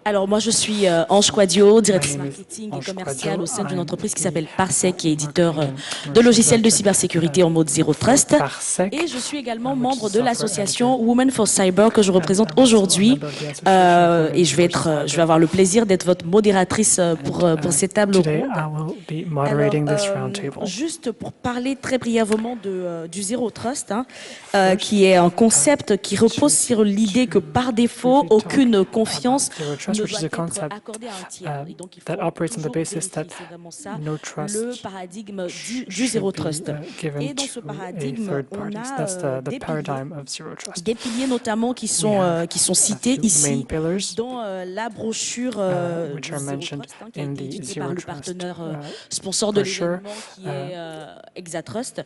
Alors moi je suis Ange Quadio, directrice marketing et commerciale au sein d'une entreprise qui s'appelle Parsec, qui est éditeur de logiciels de cybersécurité en mode Zero Trust. Et je suis également membre de l'association Women for Cyber que je représente aujourd'hui. Et je vais avoir le plaisir d'être votre modératrice pour cette table ronde. Alors, juste pour parler très brièvement du Zero Trust, qui est un concept qui repose sur l'idée que par défaut, aucune confiance ne doit être accordée à un tiers. Et donc, il faut toujours vérifier, c'est vraiment ça, le paradigme du Zero Trust. Et dans ce paradigme, on a des piliers notamment qui sont cités ici dans la brochure du Zero Trust, qui a été éditée par le partenaire sponsor de l'événement qui est Exatrust.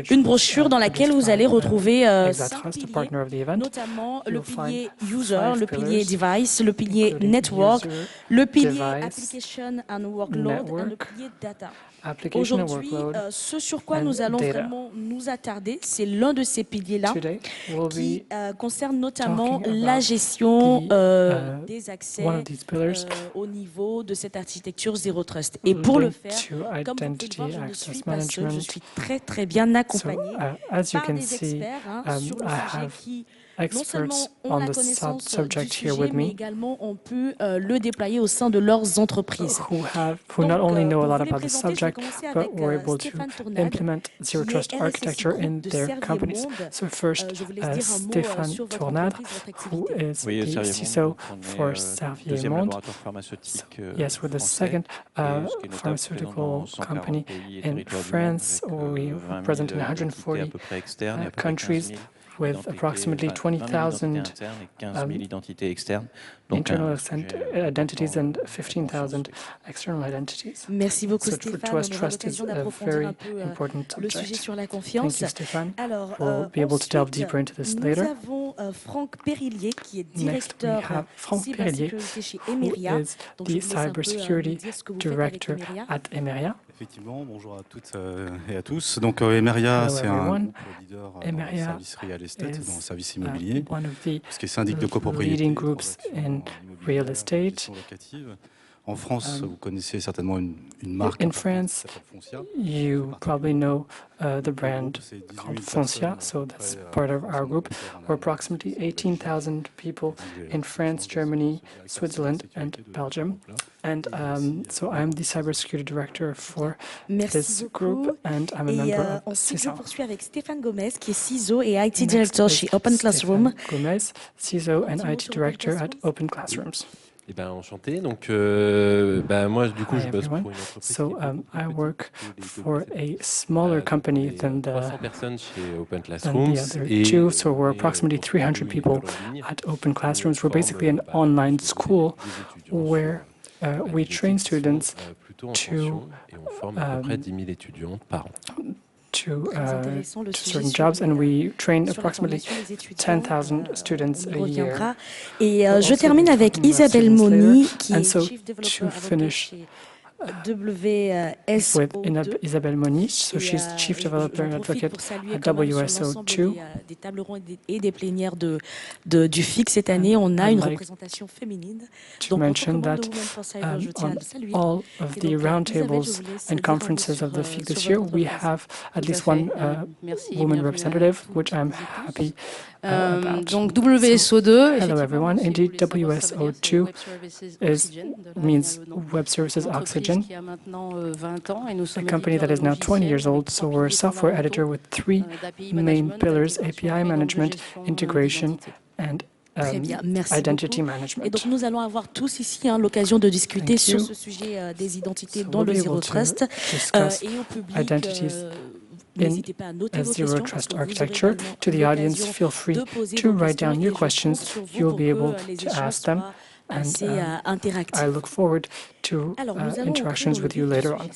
Une brochure dans laquelle vous allez retrouver 5 piliers, notamment le pilier User, le pilier Device, le pilier Network, le pilier Application and Workload et le pilier Data. Aujourd'hui, ce sur quoi nous allons vraiment nous attarder, c'est l'un de ces piliers-là qui concerne notamment la gestion des accès au niveau de cette architecture Zero Trust. Et pour le faire, comme vous pouvez voir, je ne suis pas seule, je suis très bien accompagnée par des experts sur le sujet qui non seulement ont la connaissance du sujet, mais également ont pu le déployer au sein de leurs entreprises. Who not only know a lot about the subject, but were able to implement Zero Trust architecture in their companies. So first, Stéphane Tournade, who is the CISO for Servier Monde. Yes, we're the second pharmaceutical company in France. We are present in 140 countries, with approximately 20,000 internal identities and 15,000 external identities. Merci beaucoup, Stéphane. To us, trust is a very important le sujet subject. sur la confiance. Thank you, Stéphane. Alors, we'll be able to delve deeper into this later. Nous avons Franck Périllier, qui est directeur cybersécurité chez Emeria. Is the Cybersecurity Director at Emeria. Effectivement, bonjour à toutes et à tous. Donc Emeria, c'est un leader dans le service real estate, dans le service immobilier, ce qui est syndic de copropriété, real estate. En France, vous connaissez certainement une marque. In France, you probably know the brand called Foncia, so that's part of our group. We're approximately 18,000 people in France, Germany, Switzerland, and Belgium. And so I'm the cybersecurity director for this group, and I'm a member of CISO. Je poursuis avec Stéphane Gomez, qui est CISO et IT director chez Open Classroom. Gomez, CISO and IT director at Open Classrooms. Eh ben, enchanté. Donc, moi, du coup, je bosse pour une entreprise. So, I work for a smaller company than the 300 personnes chez Open Classrooms. other two. So we're approximately 300 people at Open Classrooms. We're basically an online school where we train students to certain jobs, and we train approximately 10,000 students a year. Et je termine avec Isabelle Moni, qui est chief developer with Isabelle Moni, so she's Chief Developer Advocate at WSO2. Des tables rondes et des plénières du FIC cette année, on a une représentation féminine. To mention that on all of the roundtables and conferences of the FIC this year, we have at least one woman representative, which I'm happy about. Donc WSO2. Hello everyone. Indeed, WSO2 means Web Services Oxygen. A company that is now 20 years old, so we're a software editor with three main pillars: API management, integration, and identity management. Et donc nous allons avoir tous ici l'occasion de discuter sur ce sujet des identités dans le Zero Trust et au public. N'hésitez pas à noter vos Zero Trust architecture. To the audience, feel free to write down your questions. You'll be able to ask them. And I look forward to interactions with you later on.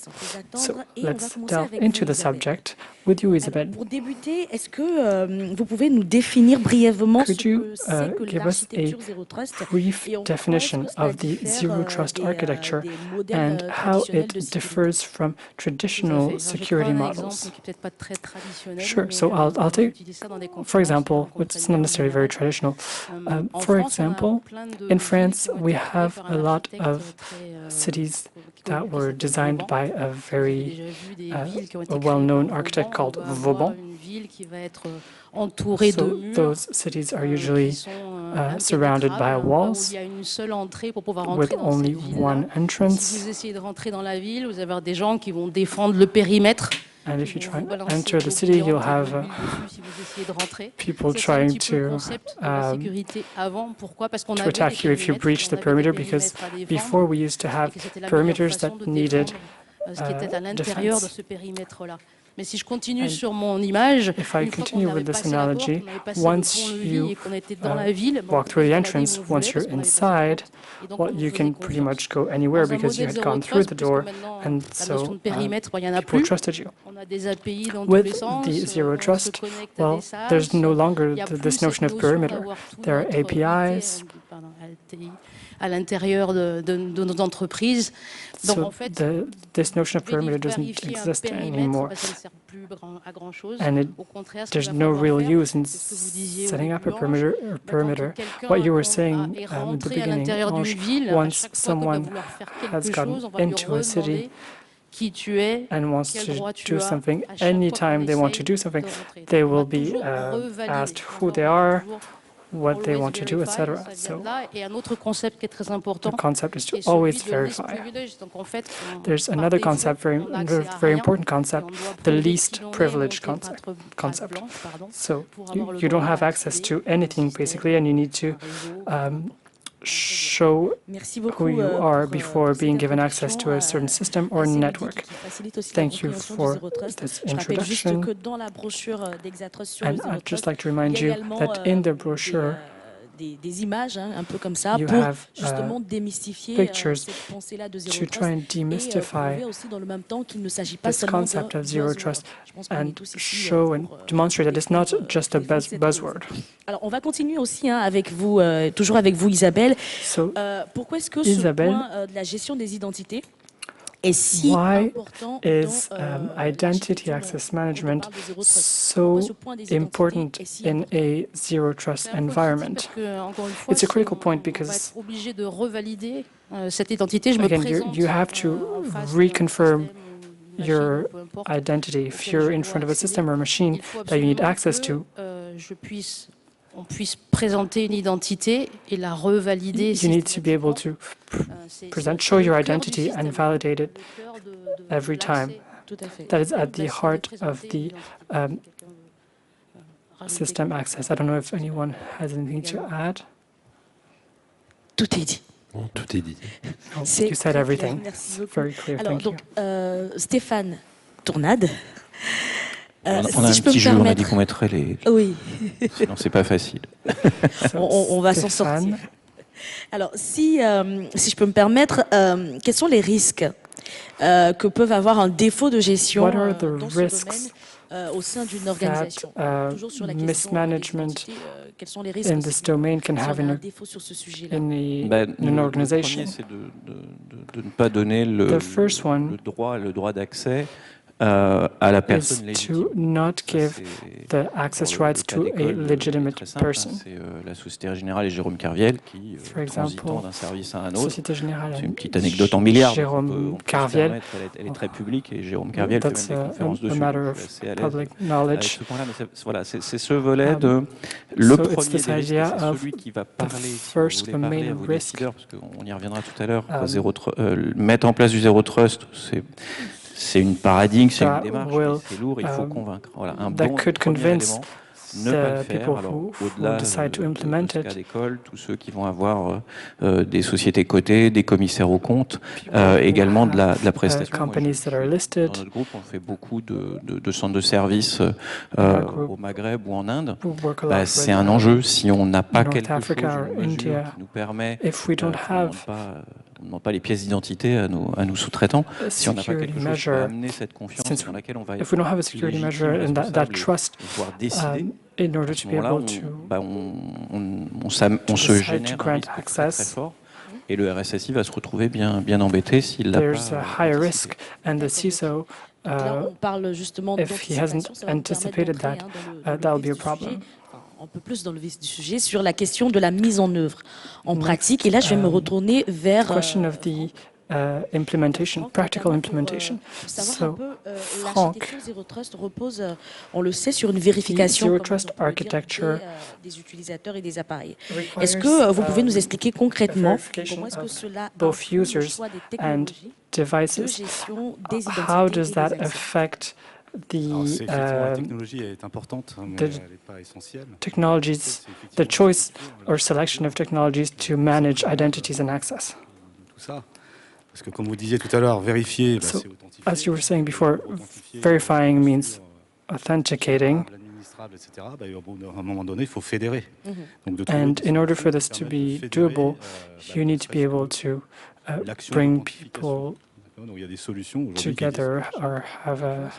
So let's delve into the subject with you, Isabelle. Pour débuter, est-ce que vous pouvez nous définir brièvement ce Could you que c'est que give us a l'architecture Zero Trust brief et en quoi definition est-ce que cela of the diffère Zero Trust des architecture modèles and how traditionnels de it sécurité? differs from traditional security models? Sure, mais so I'll on take, utilise ça dans des for conférences, example, on it's not comprenne necessarily bien very en traditional. En For France, on a example, plein de in villes France, qui ont we été créées have par a un lot architecte of très cities connu that qui were s'appelle designed Vauban. by a Vous avez very déjà vu des villes qui ont été a créées well-known par architect Vauban. called On va avoir Vauban. une ville qui va être entourée de So murs those cities are usually qui sont surrounded by impénétrables, où walls il y a une seule entrée pour pouvoir with rentrer dans only cette one ville-là. Si entrance. vous essayez de rentrer dans la ville, vous allez avoir des gens qui vont défendre le périmètre. And if you Qui vont try vous and balancer enter de the l'eau city, you'll bouillante et de have l'huile dessus si vous essayez de rentrer. people Ça, c'est un trying petit peu le to concept de la sécurité avant. Pourquoi? Parce qu'on to avait des attack you if you périmètres, breach the on avait des perimeter, because périmètres à before défendre we used to et have que c'était la meilleure perimeters façon that de needed défendre ce qui était à l'intérieur de defense. ce périmètre-là. Mais si je continue And sur mon image, if I une fois qu'on continue avait with this passé la porte, analogy, on avait passé le once pont-levis you et qu'on était dans la ville, on walk through pouvait the se balader entrance, où on voulait once parce you're qu'on avait passé la inside, porte. Et donc, well, on nous you faisait can pretty confiance. much go anywhere Dans un because you modèle had Zero gone through Trust, the puisque door, maintenant and la notion de so périmètre, il n'y en a people plus. trusted you. On a des API dans tous With les sens, the Zero on se Trust, connecte à well, des SaaS. there's no longer Il n'y a plus this cette notion of notion perimeter. d'avoir tout There are notre APIs. LTI à l'intérieur de nos entreprises. Donc So en fait, this notion of perimeter doesn't vérifier un exist périmètre, anymore. ça ne sert plus à grand chose. And Au contraire, ce qu'il there's va no falloir real faire, use in c'est ce que vous disiez au setting up a début, Ange, perimeter. quand What you were quelqu'un saying est at the rentré à beginning, l'intérieur d'une Ange, ville, à once chaque fois qu'il va someone vouloir faire has quelque gotten chose, on va lui into a city redemander qui tu es, and wants quel to droit tu do as. something, À chaque fois qu'on anytime they want to essaye do something, de rentrer. they On va will be toujours revalider. asked On who va they are, toujours what they always want to do, verify, etc. ça vient So de là. Et un autre concept qui est très important, the concept is to est celui always de least verify. privilege. Donc en fait, There's par another défaut, concept, on n'a accès à very rien, important et concept, on doit the prouver least qui l'on est, privilege monter concept. blanche, pardon, So pour avoir le you don't droit have à access accéder to à un anything système, basically, and you need to un réseau, show Merci who beaucoup you are pour before cette being given access to a certain system or assez network. ludique qui facilite aussi la Thank you compréhension du for Zero Trust. this Je rappelle juste introduction. que dans la brochure d'Exatros sur le And Zero I'd just Trust, like to il remind y a you également that in the brochure, des images un peu comme ça you pour have justement démystifier pictures cette pensée-là de Zero to Trust try and et demystify prouver aussi dans le même temps qu'il ne s'agit pas this seulement concept of de Zero buzzword. Trust Je pense qu'on est and tous ici show and pour demonstrate that it's not just a défendre cette buzzword. cause. Alors on va continuer aussi avec vous, toujours avec vous Isabelle. So, Pourquoi est-ce que Isabelle, ce point de la gestion des identités est si why important is dans identity l'architecture access dont on management parle de Zero Trust? so Pourquoi ce point des identités important est si in important? a Zero Trust C'est un point critique environment? parce que, encore une fois, It's a critical point on va because, être obligé de revalider cette identité. Je me again, présente you have to en face reconfirm d'un système, your machine, peu importe, identity. If auquel you're je in dois front of a accéder. system or a machine Il faut that you need absolument access que to, on puisse présenter une identité et la revalider you need to be able systématiquement. to show your Le cœur du identity and système, validate it le cœur every time. l'accès Tout à fait. That is at the D'assurer, heart of présenter the une identité. Rajouter system quelque access. chose. I don't know if anyone has anything to add. Tout est dit. Bon, tout est dit. No, C'est you said très everything. clair, merci It's beaucoup. very clear. Alors, Thank you. donc, Stéphane Tournade. On a si un je peux petit me jeu, on a dit permettre. qu'on mettrait les... Oui, Sinon, c'est pas facile. So, on va s'en Stéphane, sortir. Alors, si je peux me permettre, quels sont les risques que peuvent avoir un défaut de gestion What are the dans ce risks domaine au sein d'une organisation? Toujours sur la question mismanagement des identités, quels sont les risques in this domain can si have on a in un a défaut sur ce sujet-là? in an organization? Le premier, c'est de ne pas donner The first one le droit d'accès à la is personne légitime. to not Ça, give c'est- the access alors, rights le cas to a d'école, legitimate très simple, hein, person. c'est la Société Générale et Jérôme Carviel qui, For transitant example, d'un service à un autre, Société Générale. c'est une petite anecdote en milliards. Jérôme on peut se Carviel. permettre, elle est très publique et Jérôme Carviel fait That's même des conférences a dessus. matter donc of je suis assez à l'aise public avec knowledge. ce point-là, mais voilà, c'est ce volet de So le it's premier this des risques, idea c'est of celui qui va parler, si vous first, voulez the parler main à vos risk. décideurs, parce qu'on y reviendra tout à l'heure. Mettre en place du Zero Trust, c'est une paradigme, c'est une That démarche, will, mais c'est lourd, il faut convaincre. Voilà, un that bon could premier convince élément, ne pas le the faire. people Alors, who au-delà decide to implement de ce cas it. d'école, tous ceux qui vont avoir des sociétés cotées, des commissaires aux comptes, également de la prestation. Companies that are Dans listed. notre groupe, on fait beaucoup de centres de services au Maghreb ou en Inde. We work a lot C'est with, un enjeu si on n'a pas North quelque Africa chose, or une mesure India. qui nous permet, If we don't on ne have demande pas on ne demande pas les pièces d'identité à nos sous-traitants si on n'a pas quelque chose qui va amener cette confiance dans laquelle on va être if we don't have a security measure and that trust in order to be able to on se génère un risque très fort et le RSSI va se retrouver bien embêté s'il n'a pas... There's a higher risk and the CISO, on parle justement if he hasn't anticipated that, that will be a problem. Un peu plus dans le vif du sujet sur la question de la mise en œuvre en pratique. Et là, je vais me retourner vers... question of the implementation, practical implementation. So, l'architecture Zero Trust repose, on le sait, sur une vérification Zero Trust architecture des utilisateurs et des appareils. Est-ce que vous pouvez nous expliquer concrètement comment est-ce que cela both users and devices, how does that affect la technologie est importante, mais elle n'est pas essentielle. Technologies, the choice or selection of technologies to manage identities and access. Tout ça, parce que comme vous disiez tout à l'heure, vérifier, c'est authentifier. As you were saying before, verifying means authenticating. Etc. À un moment donné, il faut fédérer. And in order for this to be doable, you need to be able to bring people Donc, il y a des solutions together or have a...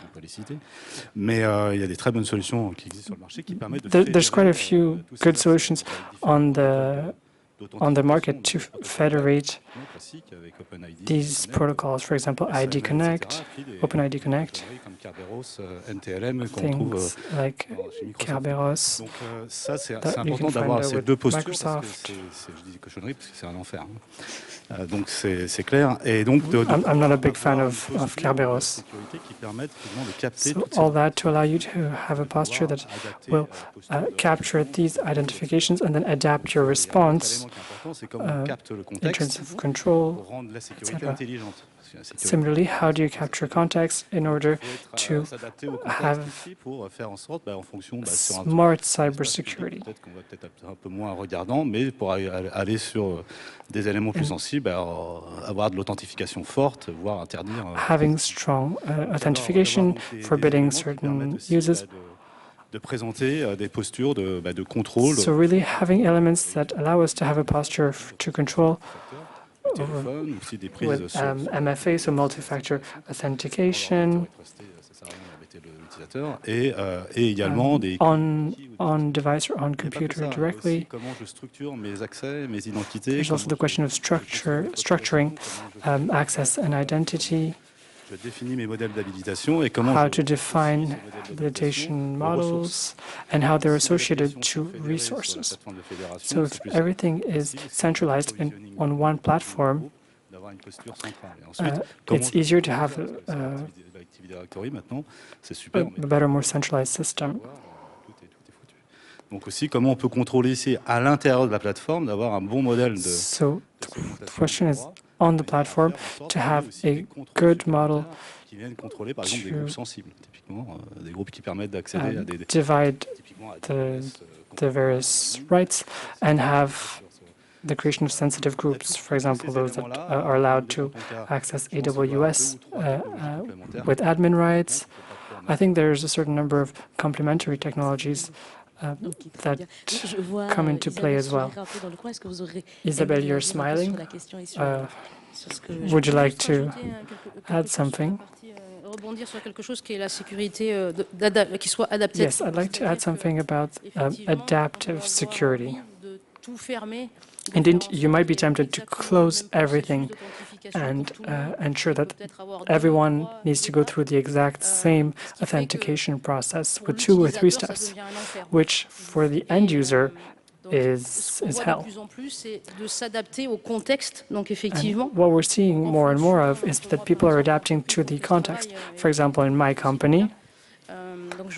Mais il y a des très bonnes solutions qui existent sur le marché qui permettent de... There's quite a few good solutions on the market to federate these protocols. For example, ID Connect, OpenID Connect, things like Kerberos. Donc ça, c'est important d'avoir ces deux postures. Je dis des cochonneries parce que c'est un enfer. Donc c'est clair. Et donc I'm not a big fan of Kerberos. So all that to allow you to have a posture that will capture these identifications and then adapt your response in terms of control, etc. Similarly, how do you capture context in order to have smart cybersecurity? Peut-être qu'on va peut-être un peu moins regardant, mais pour aller sur des éléments plus sensibles, avoir de l'authentification forte, voire interdire. Having strong authentication, forbidding certain uses. De présenter des postures de contrôle. So really having elements that allow us to have a posture to control with MFA, so multi-factor authentication, et également des on device or on computer directly. Comment je structure mes accès, mes identités. There's also the question of structuring access and identity. Je définis mes modèles d'habilitation et comment how to define habilitation models and how they're associated to resources. So if everything is centralized on one platform, it's easier to have a better, more centralized system. Donc aussi, comment on peut contrôler ici, à l'intérieur de la plateforme, d'avoir un bon modèle de... So the question is, on the platform, to have a good model qui viennent contrôler, par exemple, des groupes sensibles, typiquement, des groupes qui permettent d'accéder à des... divide the various rights and have the creation of sensitive groups, for example, those that are allowed to access AWS with admin rights. I think there's a certain number of complementary technologies that come into play as well. Isabelle, you're smiling. Would you like to add something? Yes, I'd like to add something about adaptive security. Indeed, you might be tempted to close everything and ensure that everyone needs to go through the exact same authentication process with 2 or 3 steps, which for the end user is hell. And what we're seeing more and more of is that people are adapting to the context. For example, in my company, the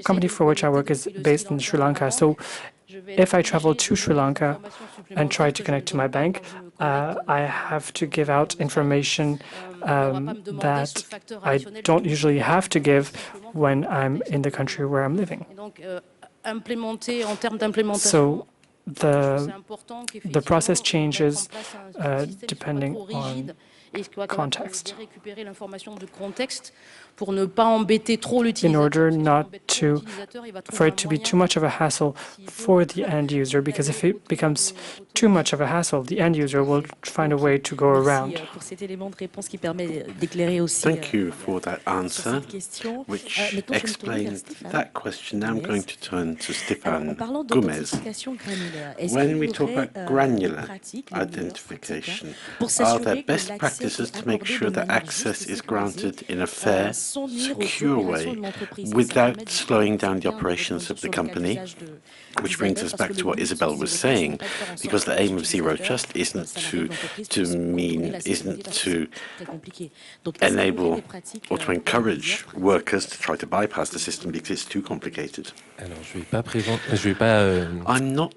company for which I work is based in Sri Lanka. So if I travel to Sri Lanka and try to connect to my bank, I have to give out information that I don't usually have to give when I'm in the country where I'm living. So the process changes depending on context. In order not for it to be too much of a hassle for the end user, because if it becomes too much of a hassle, the end user will find a way to go around. Thank you for that answer, which explained that question. Now I'm going to turn to Stéphane Gomez. When we talk about granular identification, are there best practices to make sure that access is granted in a fair, secure way without slowing down the operations of the company? Which brings us back to what Isabelle was saying, because the aim of zero trust isn't to enable or to encourage workers to try to bypass the system because it's too complicated. I'm not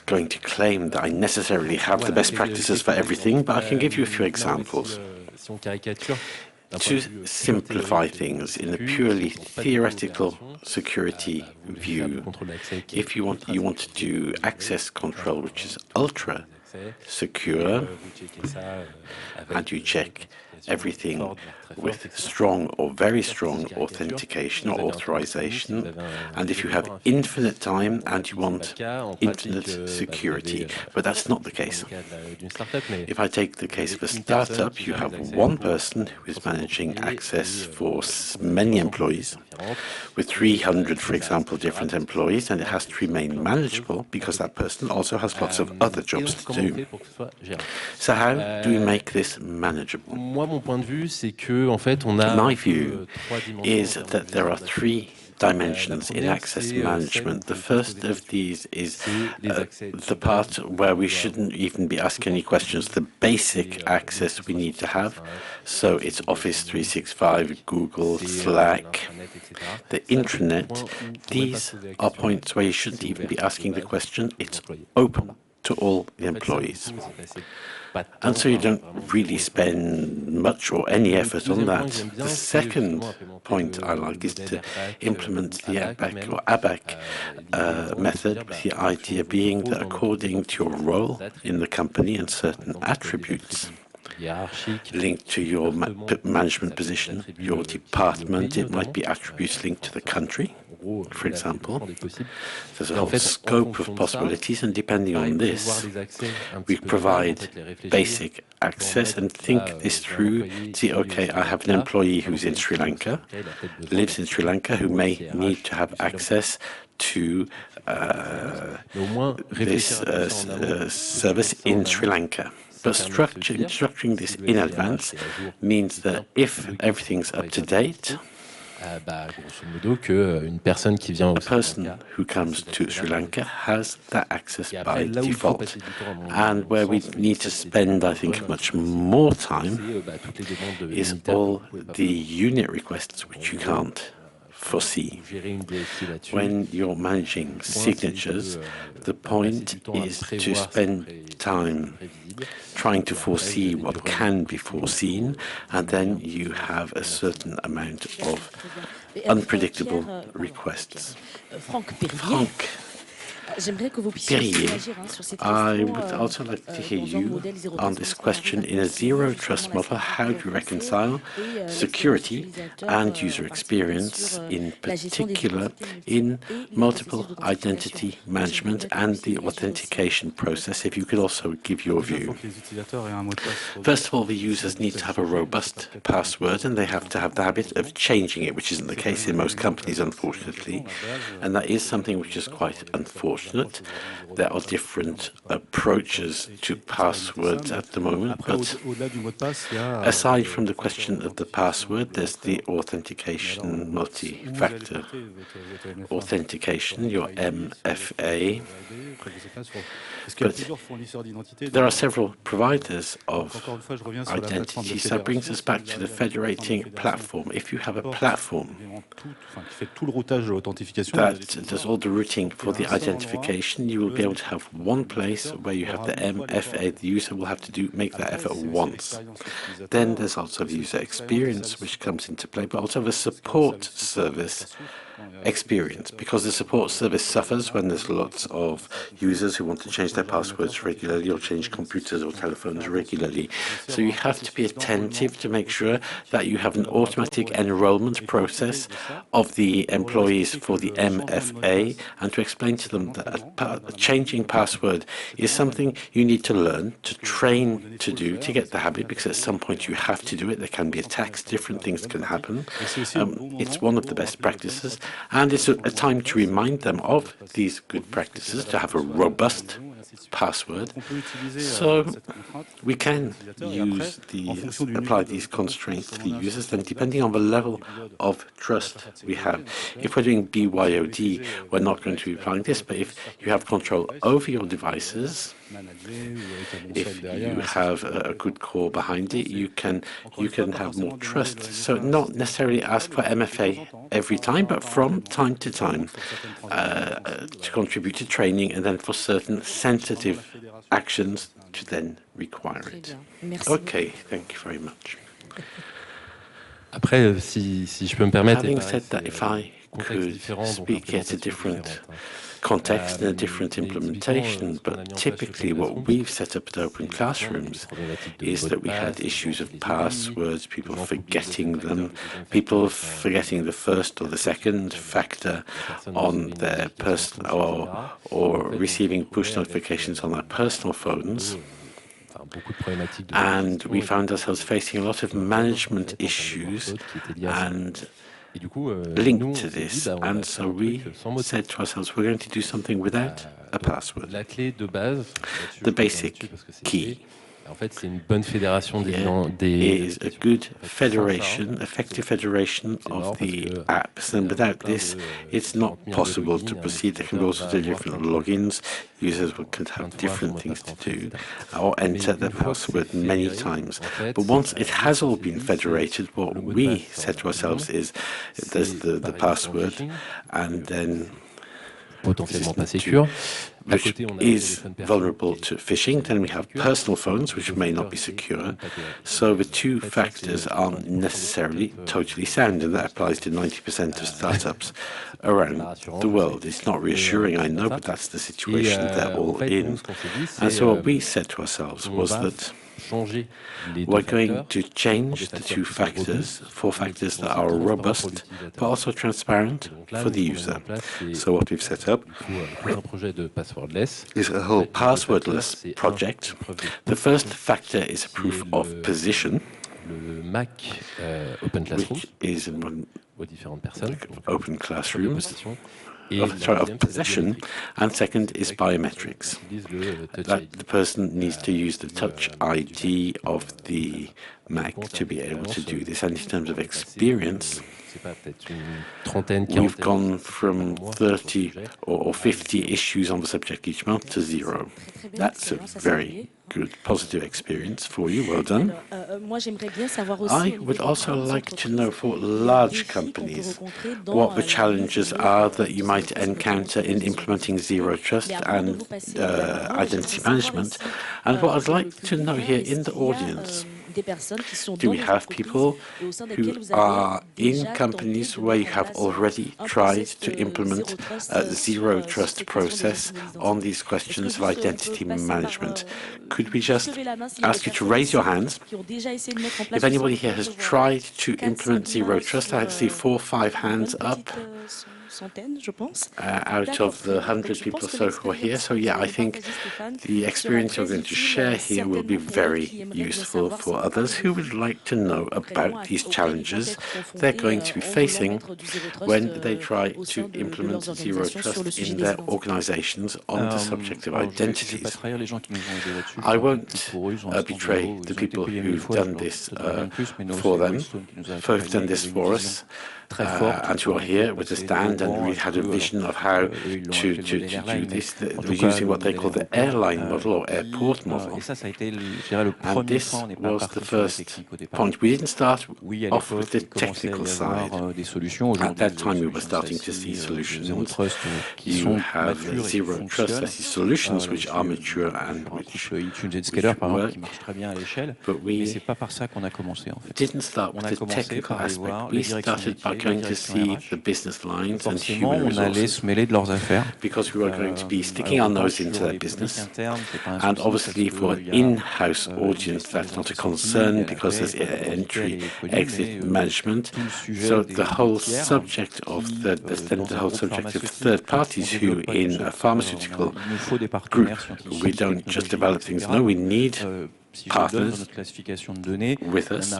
going to claim that I necessarily have the best practices for everything, but I can give you a few examples. To simplify things in a purely theoretical security view, if you want to do access control, which is ultra secure, and you check everything with strong or very strong authentication or authorization, and if you have infinite time and you want infinite security, but that's not the case. If I take the case of a startup, you have one person who is managing access for many employees, with 300, for example, different employees, and it has to remain manageable because that person also has lots of other jobs to do. So how do we make this manageable? My view is that there are three dimensions in access management. The first of these is the part where we shouldn't even be asking any questions, the basic access we need to have. So it's Office 365, Google, Slack, the intranet. These are points where you shouldn't even be asking the question. It's open to all the employees. And so you don't really spend much or any effort on that. The second point I like is to implement the ABAC or ABAC method, with the idea being that according to your role in the company and certain attributes linked to your management position, your department, it might be attributes linked to the country, for example. There's a whole scope of possibilities, and depending on this, we provide basic access and think this through. See, okay, I have an employee who's in Sri Lanka, lives in Sri Lanka, who may need to have access to this service in Sri Lanka. But structuring this in advance means that if everything's up to date, a person who comes to Sri Lanka has that access by default. And where we need to spend, I think, much more time is all the unit requests which you can't foresee. When you're managing signatures, the point is to spend time trying to foresee what can be foreseen, and then you have a certain amount of unpredictable requests. Franck, I would also like to hear you on this question. In a zero-trust model, how do you reconcile security and user experience, in particular in multiple identity management and the authentication process? If you could also give your view. First of all, the users need to have a robust password, and they have to have the habit of changing it, which isn't the case in most companies, unfortunately. And that is something which is quite unfortunate. There are different approaches to passwords at the moment, but aside from the question of the password, there's the authentication, multi-factor authentication, your MFA. But there are several providers of identity, so that brings us back to the federating platform. If you have a platform that does all the routing for the identification, you will be able to have one place where you have the MFA. The user will have to make that effort once. Then there's also the user experience, which comes into play, but also the support service experience, because the support service suffers when there's lots of users who want to change their passwords regularly or change computers or telephones regularly. So you have to be attentive to make sure that you have an automatic enrollment process of the employees for the MFA, and to explain to them that changing password is something you need to learn, to train to do, to get the habit, because at some point you have to do it. There can be attacks, different things can happen. It's one of the best practices, and it's a time to remind them of these good practices, to have a robust password. So we can apply these constraints to the users, then depending on the level of trust we have. If we're doing BYOD, we're not going to be applying this, but if you have control over your devices, if you have a good core behind it, you can have more trust. So not necessarily ask for MFA every time, but from time to time to contribute to training, and then for certain sensitive actions to then require it. Okay, thank you very much. Après, si je peux me permettre, having said that, if I could speak at a different context and a different implementation, but typically what we've set up at Open Classrooms is that we had issues of passwords, people forgetting them, people forgetting the first or the second factor on their personal or receiving push notifications on their personal phones. And we found ourselves facing a lot of management issues and linked to this, and so we said to ourselves, we're going to do something without a password. The basic key is a good federation, effective federation of the apps, and without this, it's not possible to proceed. There can be also different logins. Users could have different things to do or enter their password many times. But once it has all been federated, what we said to ourselves is there's the password, and then potentiellement pas sécure, which is vulnerable to phishing. Then we have personal phones, which may not be secure. So the two factors aren't necessarily totally sound, and that applies to 90% of startups around the world. It's not reassuring, I know, but that's the situation they're all in. And so what we said to ourselves was that we're going to change the two factors, four factors that are robust, but also transparent for the user. So what we've set up is a whole passwordless project. The first factor is a proof of position, which is in one Open Classrooms. Of possession, and second is biometrics. That the person needs to use the touch ID of the Mac to be able to do this. And in terms of experience, we've gone from 30 or 50 issues on the subject each month to 0. That's a very good, positive experience for you. Well done. I would also like to know for large companies what the challenges are that you might encounter in implementing zero trust and identity management. And what I'd like to know here in the audience, do we have people who are in companies where you have already tried to implement a zero trust process on these questions of identity management? Could we just ask you to raise your hands if anybody here has tried to implement zero trust? I see 4 or 5 hands up. Out of the 100 people or so who are here. So yeah, I think the experience you're going to share here will be very useful for others who would like to know about these challenges they're going to be facing when they try to implement zero trust in their organizations on the subject of identities. I won't betray the people who've done this for them, who've done this for us, and who are here with a stand and we had a vision of how to do this. We're using what they call the airline model or airport model. And this was the first point. We didn't start off with the technical side. At that time, we were starting to see solutions. You have zero trust versus solutions which are mature and which work. But we didn't start with the technical aspect. We started by going to see the business lines and human resources because we were going to be sticking our nose into their business. And obviously for an in-house audience, that's not a concern because there's entry, exit management. So the whole subject of third parties who in a pharmaceutical group, we don't just develop things. No, we need partners with us.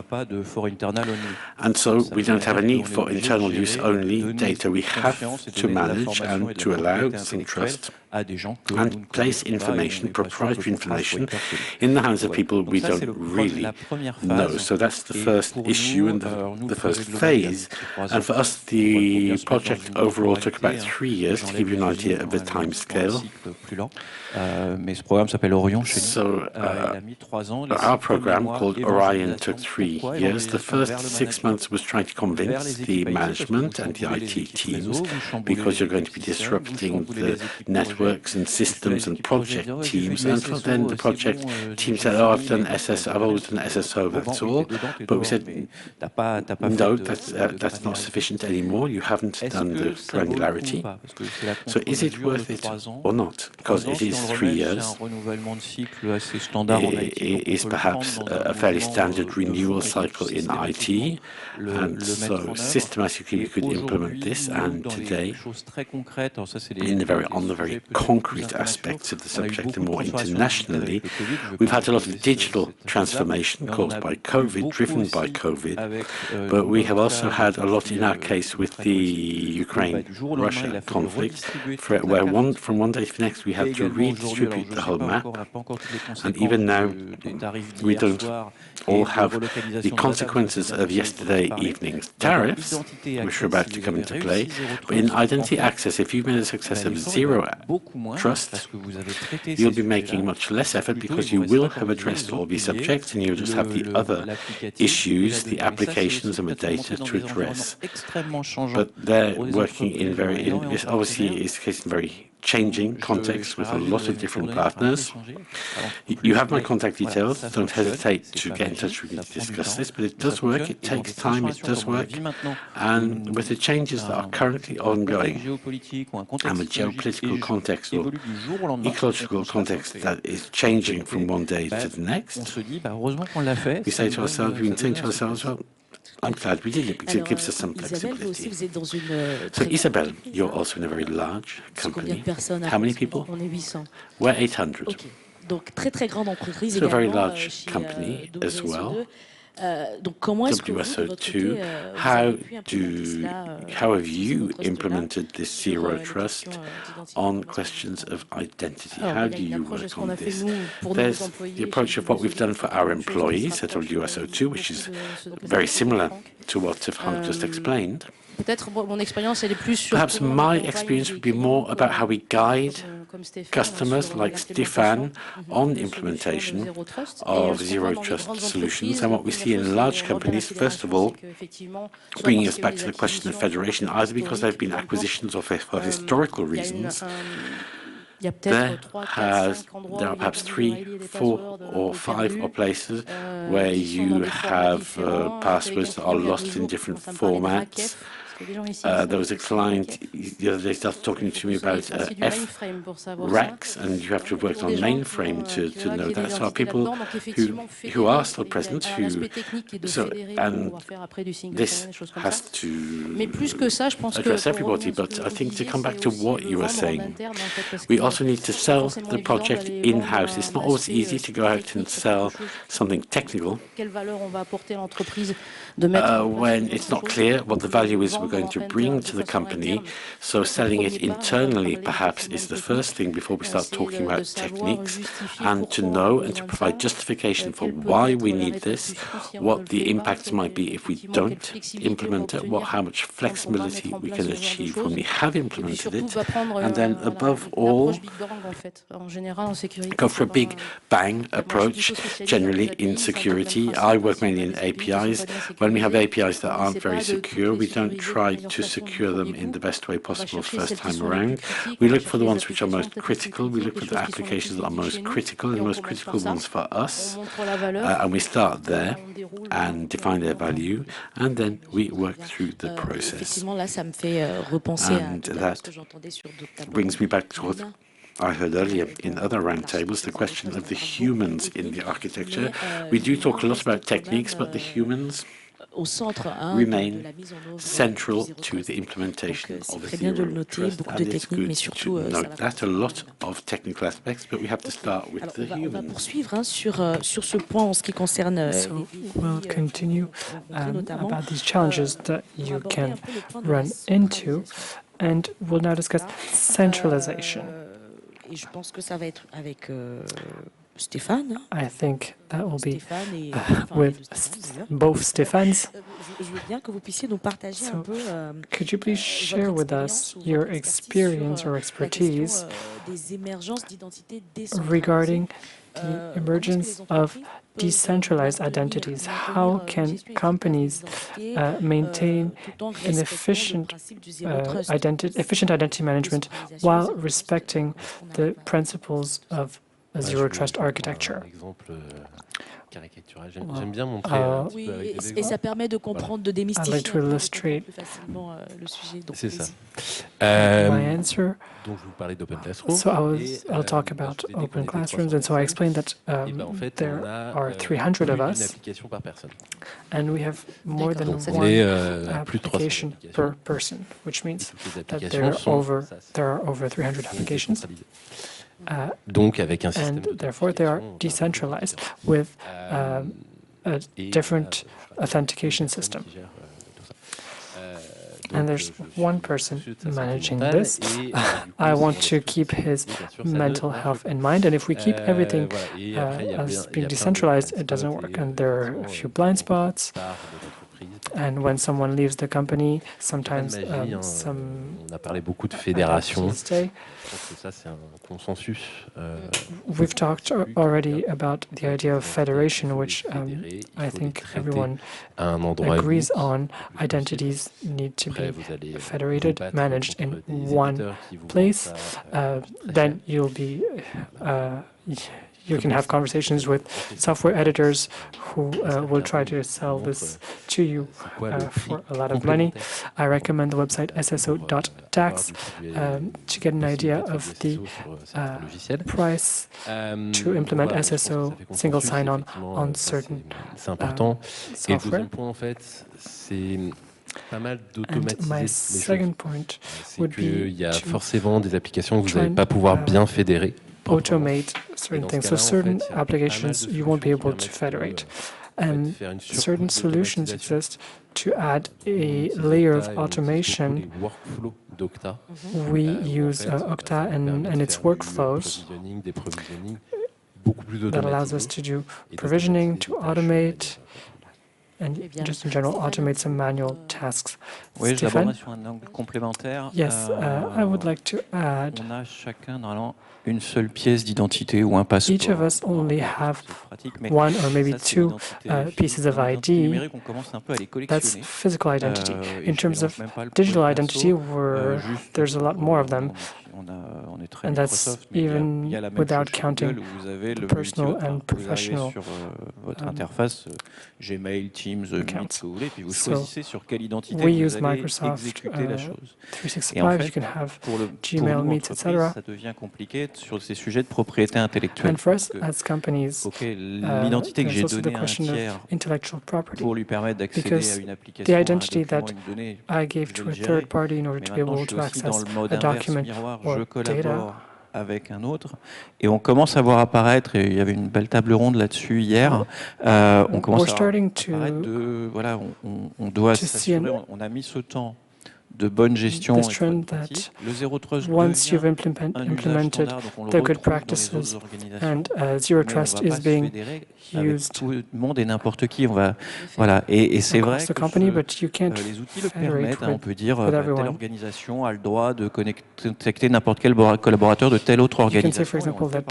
And so we don't have a need for internal use only data. We have to manage and to allow some trust and place information, proprietary information, in the hands of people we don't really know. So that's the first issue and the first phase. And for us, the project overall took about 3 years, to give you an idea of the time scale. So our program called Orion took 3 years. The first 6 months was trying to convince the management and the IT teams, because you're going to be disrupting the networks and systems and project teams. And so then the project team said, oh, I've always done SSO, that's all. But we said, no, that's not sufficient anymore. You haven't done the granularity. So is it worth it or not? Because it is 3 years. It is perhaps a fairly standard renewal cycle in IT. And so systematically you could implement this. And today, on the very concrete aspects of the subject and more internationally, we've had a lot of digital transformation caused by COVID, driven by COVID, but we have also had a lot in our case with the Ukraine-Russia conflict, where from one day to the next we have to redistribute the whole map, and even now we don't all have the consequences of yesterday evening's tariffs, which are about to come into play. But in identity access, if you've made a success of zero trust, you'll be making much less effort because you will have addressed all these subjects and you'll just have the other issues, the applications and the data to address. But they're working in this obviously is the case in very changing context with a lot of different partners. You have my contact details. Don't hesitate to get in touch with me to discuss this, but it does work. It takes time. It does work. And with the changes that are currently ongoing and the geopolitical context or ecological context that is changing from one day to the next, we say to ourselves, we've been saying to ourselves, well, I'm glad we did it because it gives us some flexibility. So Isabelle, you're also in a very large company. How many people? We're 800. So a very large company as well. WSO2, how have you implemented this zero trust on questions of identity? How do you work on this? There's the approach of what we've done for our employees at WSO2, which is very similar to what Franck just explained. Perhaps my experience would be more about how we guide customers like Stéphane on implementation of zero trust solutions. And what we see in large companies, first of all, bringing us back to the question of federation, either because there have been acquisitions or for historical reasons, there are perhaps 3, 4, or 5 places where you have passwords that are lost in different formats. There was a client the other day started talking to me about FRACs, and you have to have worked on mainframe to know that. So are people who are still present, and this has to address everybody. But I think to come back to what you were saying, we also need to sell the project in-house. It's not always easy to go out and sell something technical when it's not clear what the value is we're going to bring to the company. So selling it internally perhaps is the first thing before we start talking about techniques, and to know and to provide justification for why we need this, what the impacts might be if we don't implement it, how much flexibility we can achieve when we have implemented it, and then above all, go for a big bang approach. Generally in security, I work mainly in APIs. When we have APIs that aren't very secure, we don't try to secure them in the best way possible first time around. We look for the ones which are most critical. We look for the applications that are most critical, and the most critical ones for us. And we start there and define their value, and then we work through the process. And that brings me back to what I heard earlier in other roundtables, the question of the humans in the architecture. We do talk a lot about techniques, but the humans remain central to the implementation of Zero Trust, and it's good to note that. A lot of technical aspects, but we have to start with the humans. So we'll continue about these challenges that you can run into, and we'll now discuss centralization. I think that will be with both Stéphans. So, could you please share with us your experience or expertise regarding the emergence of decentralized identities? How can companies maintain an efficient identity management while respecting the principles of a zero trust architecture? I'd like to illustrate my answer. So I'll talk about open classrooms, and so I explained that there are 300 of us, and we have more than one application per person, which means that there are over 300 applications. And therefore they are decentralized with a different authentication system. And there's one person managing this. I want to keep his mental health in mind, and if we keep everything as being decentralized, it doesn't work. And there are a few blind spots. And when someone leaves the company, sometimes some stay. We've talked already about the idea of federation, which I think everyone agrees on. Identities need to be federated, managed in one place. Then you can have conversations with software editors who will try to sell this to you for a lot of money. I recommend the website sso.tax to get an idea of the price to implement SSO single sign-on on certain software. And my second point would be to automate certain things. So certain applications you won't be able to federate. And certain solutions exist to add a layer of automation. We use Okta and its workflows that allows us to do provisioning, to automate, and just in general automate some manual tasks. Stéphane? Yes, I would like to add. Each of us only have one or maybe two pieces of ID. That's physical identity. In terms of digital identity, there's a lot more of them. And that's even without counting the personal and professional accounts. So we use Microsoft 365, you can have Gmail, Meets, etc. And for us as companies, there's also the question of intellectual property, because the identity that I gave to a third party in order to be able to access a document or data. Avec un autre, et on commence à voir apparaître, et il y avait une belle table ronde là-dessus hier, on commence à voir apparaître on doit s'assurer, on a mis ce temps de bonne gestion this trend that once you've implemented the good practices and zero trust is being used tout le monde et n'importe qui. Voilà. Et c'est vrai across the company, que but you can't les outils le federate permettent. On peut dire with telle everyone. organisation a le droit de contacter n'importe quel collaborateur de telle autre You can organisation. say, for example, that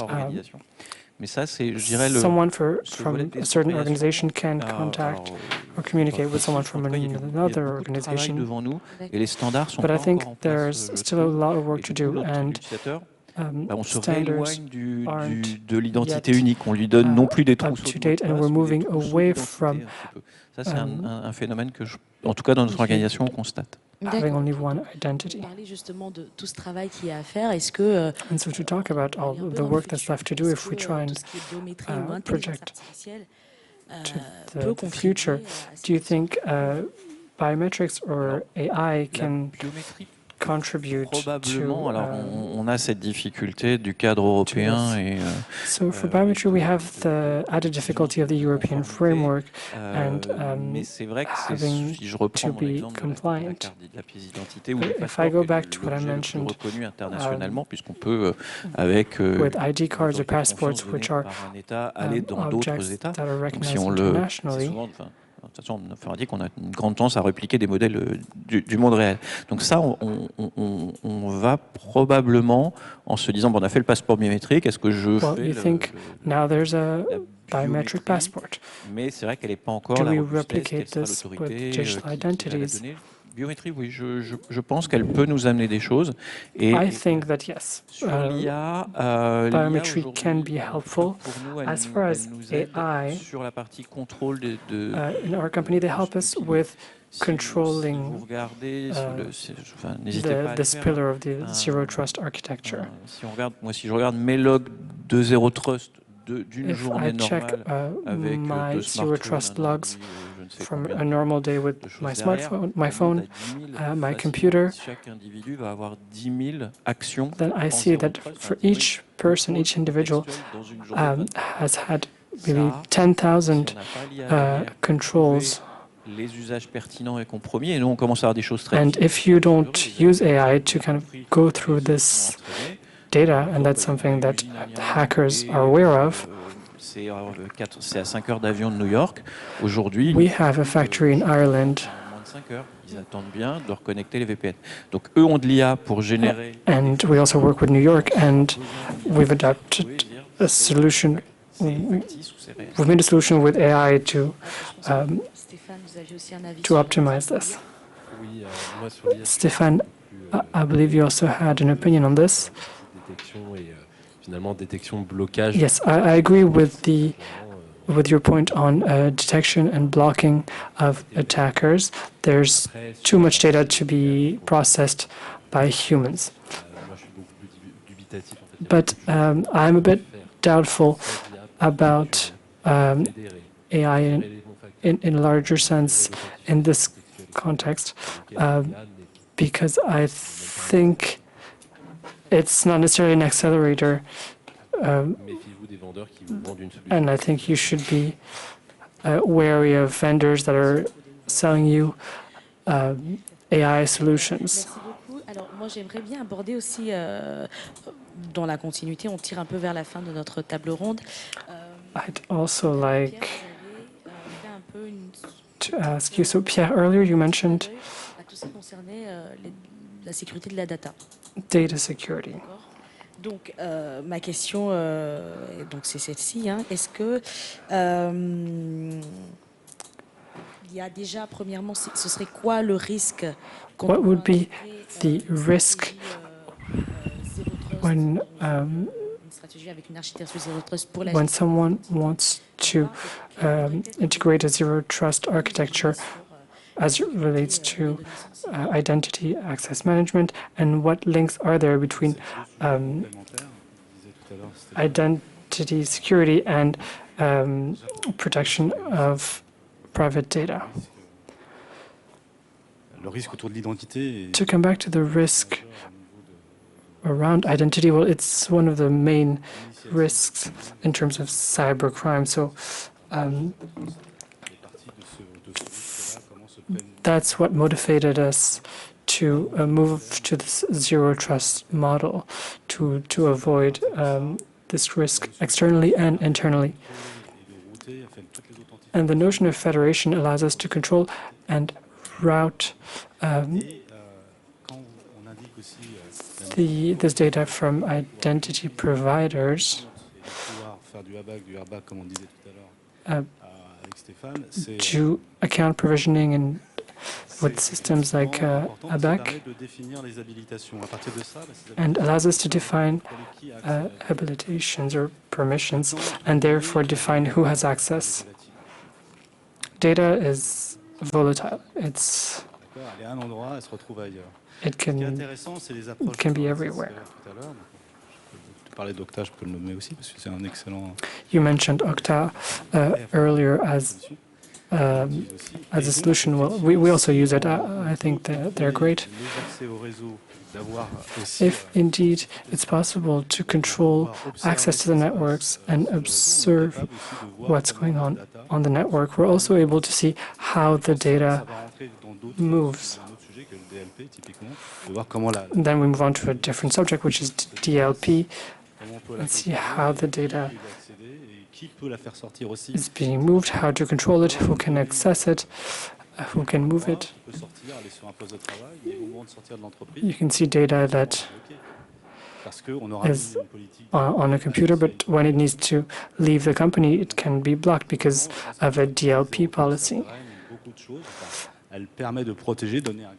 Mais ça, c'est, je dirais, someone from a certain organization can contact or communicate with someone from another organization. Devant nous, et les standards sont But I pas think encore en place. there's still a lot of work to do, and on se standards rééloigne de l'identité unique. On lui donne non plus des trousseaux up to date, and we're moving away from ça, c'est un phénomène que, en tout cas, dans notre organisation, on constate. having only one identity. Parler justement de tout ce travail qu'il y a à faire. Est-ce que And so to talk about all the work that's left to do, if we try and project to the future, do you think biometrics or AI can contribute Probablement. to... Alors, on a cette difficulté du cadre européen. Et, so for biometry, we have the added difficulty of the European framework and mais c'est vrai que having si je reprends to mon be exemple compliant. de la pièce d'identité ou But du if passeport, I go qui est back to what I l'objet le plus mentioned, reconnu internationalement, puisqu'on peut, avec with ID cards or passports, which are par un État, aller dans d'autres objects États. that are Donc, recognized si on internationally, souvent, de toute façon, en informatique, on a une grande tendance à répliquer des modèles du monde réel. Donc ça, on va probablement, en se disant, bon, on a fait le passeport biométrique, est-ce que je fais you think now there's a biometric passport? Mais c'est vrai qu'elle n'est pas encore Do la we robustesse, replicate quelle this sera with l'autorité digital identities? Biométrie, oui, je pense qu'elle peut nous amener des choses. Et I think that yes, sur l'IA, biometry can be helpful. pour nous, As far as nous aide AI, sur la partie contrôle in our company, they help us with controlling vous regardez n'hésitez pas à this le faire, pillar of the zero trust architecture. Si je regarde mes logs de Zero Trust d'une If journée I check normale avec my zero trust logs from a normal day with my smartphone, my phone, my computer, chaque individu va avoir 10 000 actions. then I see that for each person, each individual has had maybe 10,000 controls. Les usages pertinents et compromis, et nous on commence à avoir des choses très And if you don't use AI to kind of go through this data, and that's something that hackers are aware of, c'est à 5 heures d'avion de New York. Aujourd'hui, we have a factory in Ireland. En moins de 5 heures, ils attendent bien de reconnecter les VPN. Donc eux ont de l'IA pour générer. And we also work with New York, and we've adapted a solution. We've made a solution with AI to optimize this. Stéphane, I believe you also had an opinion on this. Yes, I agree with your point on detection and blocking of attackers. There's too much data to be processed by humans. But I'm a bit doubtful about AI in a larger sense in this context, because I think it's not necessarily an accelerator, and I think you should be wary of vendors that are selling you AI solutions. Alors, moi, j'aimerais bien aborder aussi, dans la continuité, on tire un peu vers la fin de notre table ronde. I'd also like to ask you, so Pierre, earlier you mentioned tout ça concernait la sécurité de la data. Data security. Donc, ma question, donc c'est celle-ci. Hein. Est-ce que il y a déjà, premièrement, ce serait quoi le risque? What would be the risk when someone wants to integrate a zero trust architecture as it relates to identity access management, and what links are there between identity security and protection of private data? To come back to the risk around identity, well, it's one of the main risks in terms of cybercrime. So that's what motivated us to move to this zero trust model to avoid this risk externally and internally. And the notion of federation allows us to control and route this data from identity providers to account provisioning and with systems like ABAC, and allows us to define habilitations or permissions, and therefore define who has access. Data is volatile. It can be everywhere. You mentioned Okta earlier as a solution. Well, we also use it. I think they're great. If indeed it's possible to control access to the networks and observe what's going on the network, we're also able to see how the data moves. Then we move on to a different subject, which is DLP, and see how the data is being moved, how to control it, who can access it, who can move it. You can see data that is on a computer, but when it needs to leave the company, it can be blocked because of a DLP policy.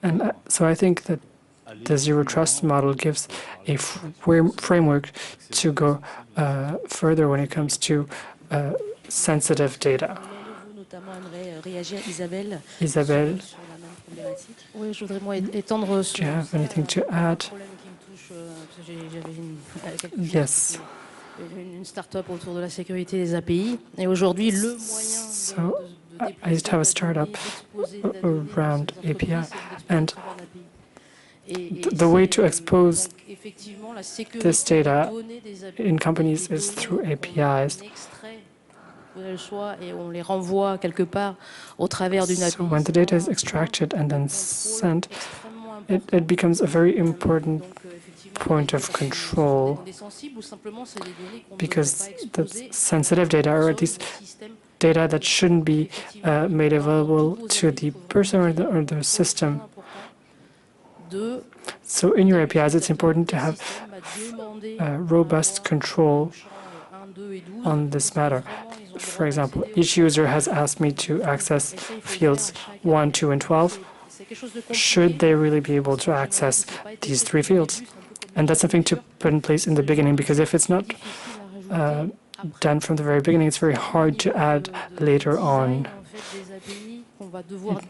And so I think that the zero trust model gives a framework to go further when it comes to sensitive data. Isabelle, do you have anything to add? Yes. So I used to have a startup around API, and the way to expose this data in companies is through APIs. So when the data is extracted and then sent, it becomes a very important point of control, because the sensitive data, or at least data that shouldn't be made available to the person or the system. So in your APIs, it's important to have robust control on this matter. For example, each user has asked me to access fields 1, 2, and 12. Should they really be able to access these 3 fields? And that's something to put in place in the beginning, because if it's not done from the very beginning, it's very hard to add later on.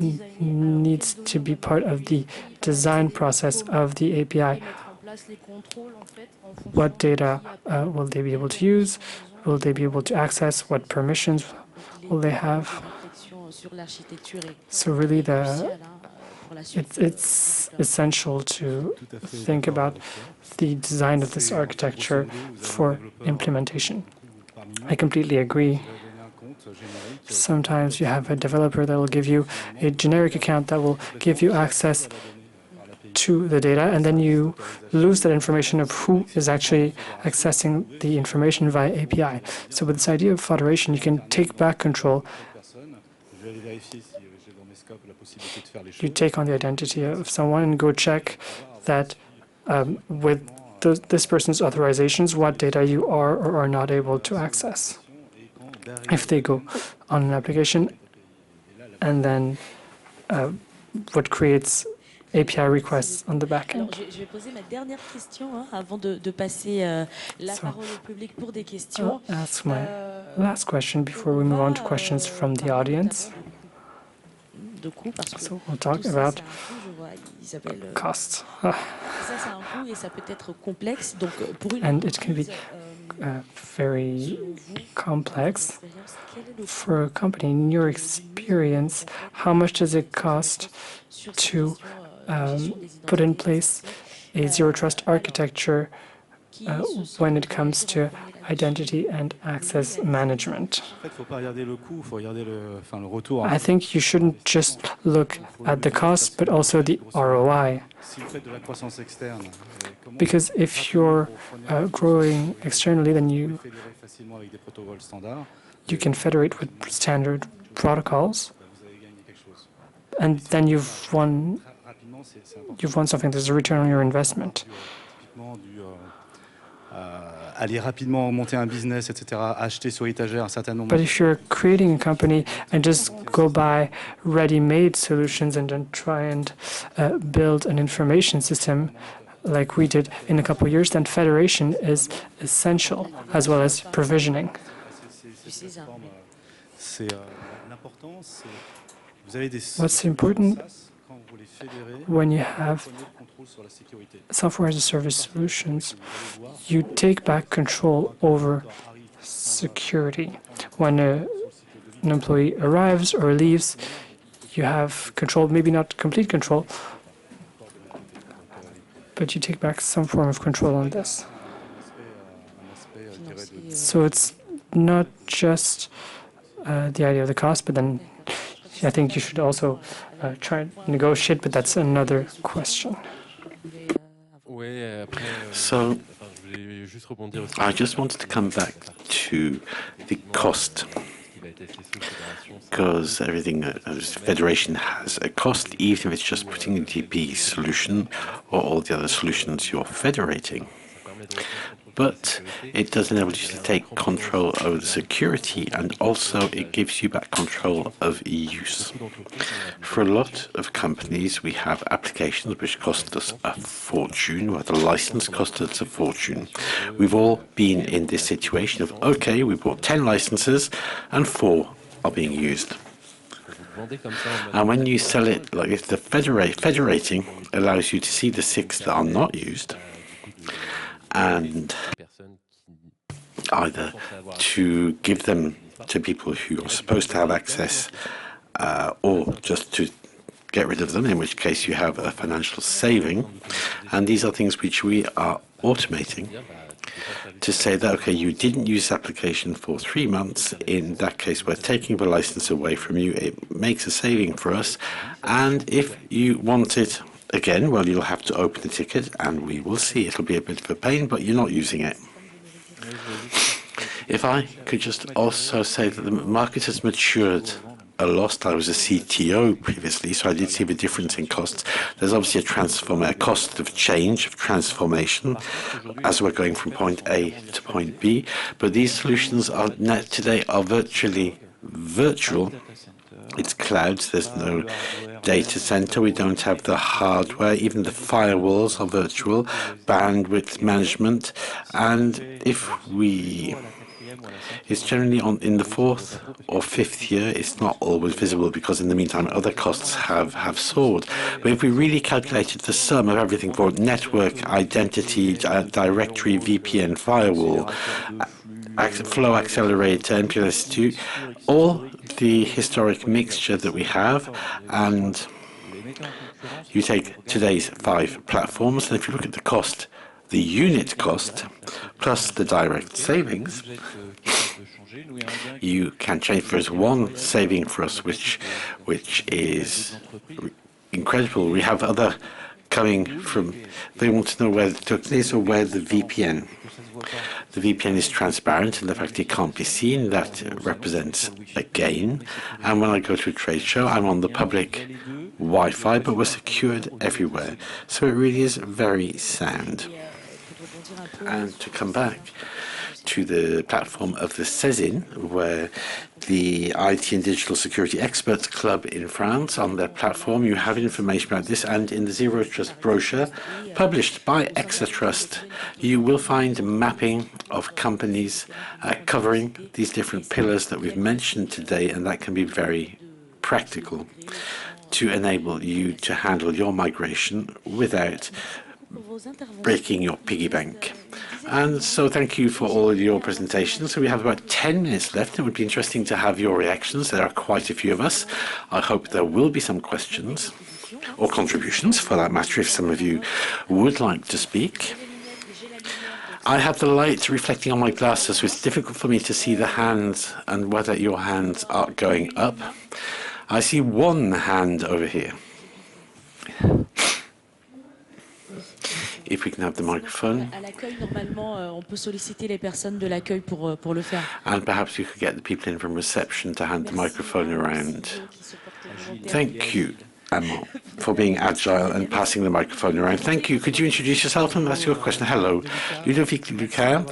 It needs to be part of the design process of the API. What data will they be able to use? Will they be able to access? What permissions will they have? So really, it's essential to think about the design of this architecture for implementation. I completely agree. Sometimes you have a developer that will give you a generic account that will give you access to the data, and then you lose that information of who is actually accessing the information via API. So with this idea of federation, you can take back control. You take on the identity of someone and go check that with this person's authorizations, what data you are or are not able to access. If they go on an application, and then what creates API requests on the back end. Je vais poser ma dernière question avant de passer la parole au public pour des questions. I'll ask my last question before we move on to questions from the audience. So we'll talk about costs. And it can be very complex. For a company, in your experience, how much does it cost to put in place a zero trust architecture when it comes to identity and access management. I think you shouldn't just look at the cost, but also the ROI. Because if you're growing externally, then you can federate with standard protocols, and then you've won something. There's a return on your investment. But if you're creating a company and just go buy ready-made solutions and then try and build an information system like we did in a couple of years, then federation is essential, as well as provisioning. What's important when you have software as a service solutions, you take back control over security. When an employee arrives or leaves, you have control, maybe not complete control, but you take back some form of control on this. So it's not just the idea of the cost, but then I think you should also try and negotiate, but that's another question. So I just wanted to come back to the cost, because everything as federation has a cost, even if it's just putting a DP solution or all the other solutions you're federating. But it does enable you to take control over the security, and also it gives you back control of use. For a lot of companies, we have applications which cost us a fortune, where the license cost us a fortune. We've all been in this situation of, okay, we bought 10 licenses and 4 are being used. And when you sell it like this, the federating allows you to see the 6 that are not used, and either to give them to people who are supposed to have access, or just to get rid of them, in which case you have a financial saving. And these are things which we are automating to say that, okay, you didn't use this application for 3 months. In that case, we're taking the license away from you. It makes a saving for us. And if you want it again, well, you'll have to open the ticket, and we will see. It'll be a bit of a pain, but you're not using it. If I could just also say that the market has matured a lot. I was a CTO previously, so I did see the difference in costs. There's obviously a cost of change, of transformation, as we're going from point A to point B. But these solutions are today are virtually virtual. It's clouds. There's no data center. We don't have the hardware. Even the firewalls are virtual. Bandwidth management, and it's generally in the 4th or 5th year. It's not always visible because in the meantime other costs have soared. But if we really calculated the sum of everything for network, identity, directory, VPN, firewall, flow accelerator, MPLS2, all the historic mixture that we have, and you take today's 5 platforms, and if you look at the cost, the unit cost, plus the direct savings, you can change. There's one saving for us, which is incredible. We have other coming from, they want to know where it took place or where the VPN. The VPN is transparent, and the fact it can't be seen, that represents a gain. And when I go to a trade show, I'm on the public Wi-Fi, but we're secured everywhere. So it really is very sound. And to come back to the platform of the CESIN, where the IT and Digital Security Experts Club in France, on their platform, you have information about this. And in the Zero Trust brochure, published by Exatrust, you will find a mapping of companies covering these different pillars that we've mentioned today, and that can be very practical to enable you to handle your migration without breaking your piggy bank. And so thank you for all your presentations. So we have about 10 minutes left. It would be interesting to have your reactions. There are quite a few of us. I hope there will be some questions or contributions, for that matter, if some of you would like to speak. I have the light reflecting on my glasses, so it's difficult for me to see the hands and whether your hands are going up. I see one hand over here. If we can have the microphone. À l'accueil, normalement, on peut solliciter les personnes de l'accueil pour le faire. And perhaps you could get the people in from reception to hand the microphone around. Thank you, Amand, for being agile and passing the microphone around. Thank you. Could you introduce yourself and ask your question? Hello, Ludovic Lucas.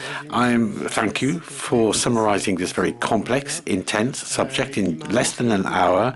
Thank you for summarizing this very complex, intense subject in less than an hour.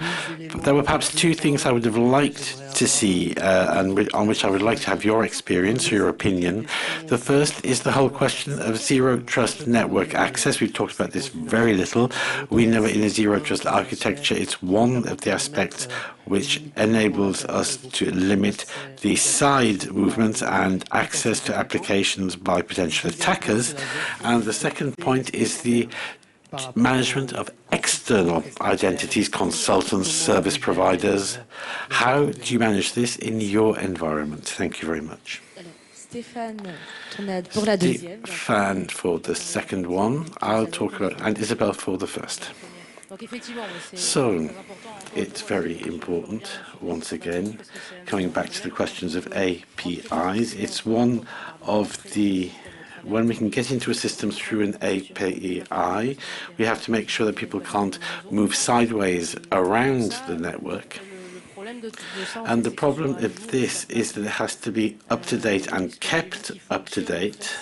There were perhaps two things I would have liked to see and on which I would like to have your experience or your opinion. The first is the whole question of zero trust network access. We've talked about this very little. We know in a zero trust architecture, it's one of the aspects which enables us to limit the side movements and access to applications by potential attackers. And the second point is the management of external identities, consultants, service providers. How do you manage this in your environment? Thank you very much. Stéphane for the second one. I'll talk about, and Isabelle for the first. So, it's very important, once again, coming back to the questions of APIs. It's one of the when we can get into a system through an API, we have to make sure that people can't move sideways around the network. And the problem of this is that it has to be up to date and kept up to date.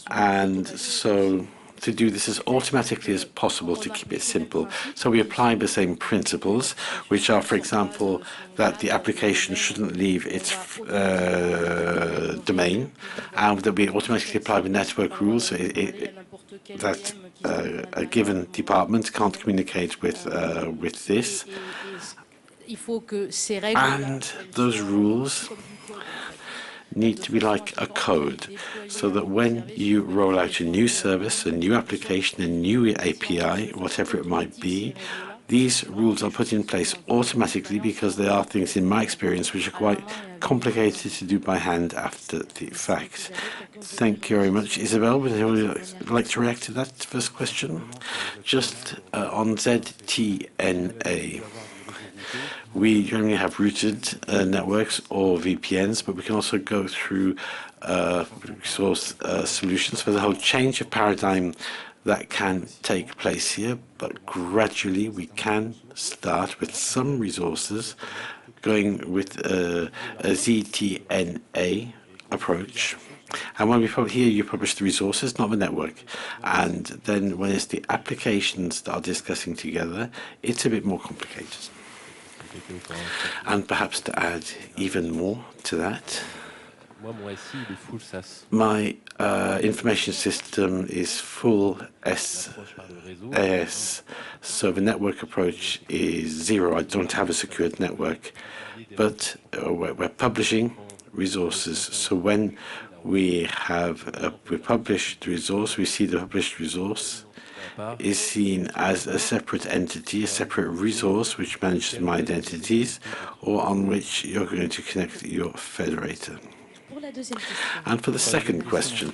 And so to do this as automatically as possible to keep it simple. So we apply the same principles, which are, for example, that the application shouldn't leave its domain, and that we automatically apply the network rules so that a given department can't communicate with this. And those rules need to be like a code, so that when you roll out a new service, a new application, a new API, whatever it might be, these rules are put in place automatically, because they are things, in my experience, which are quite complicated to do by hand after the fact. Thank you very much. Isabelle, would you like to react to that first question? Just on ZTNA. We generally have routed networks or VPNs, but we can also go through source solutions for the whole change of paradigm that can take place here. But gradually we can start with some resources going with a ZTNA approach. And when we here, you publish the resources, not the network. And then when it's the applications that are discussing together, it's a bit more complicated. And perhaps to add even more to that, my information system is full SAS, so the network approach is zero. I don't have a secured network, but we're publishing resources. So when we publish the resource, we see the published resource is seen as a separate entity, a separate resource which manages my identities, or on which you're going to connect your federator. And for the second question,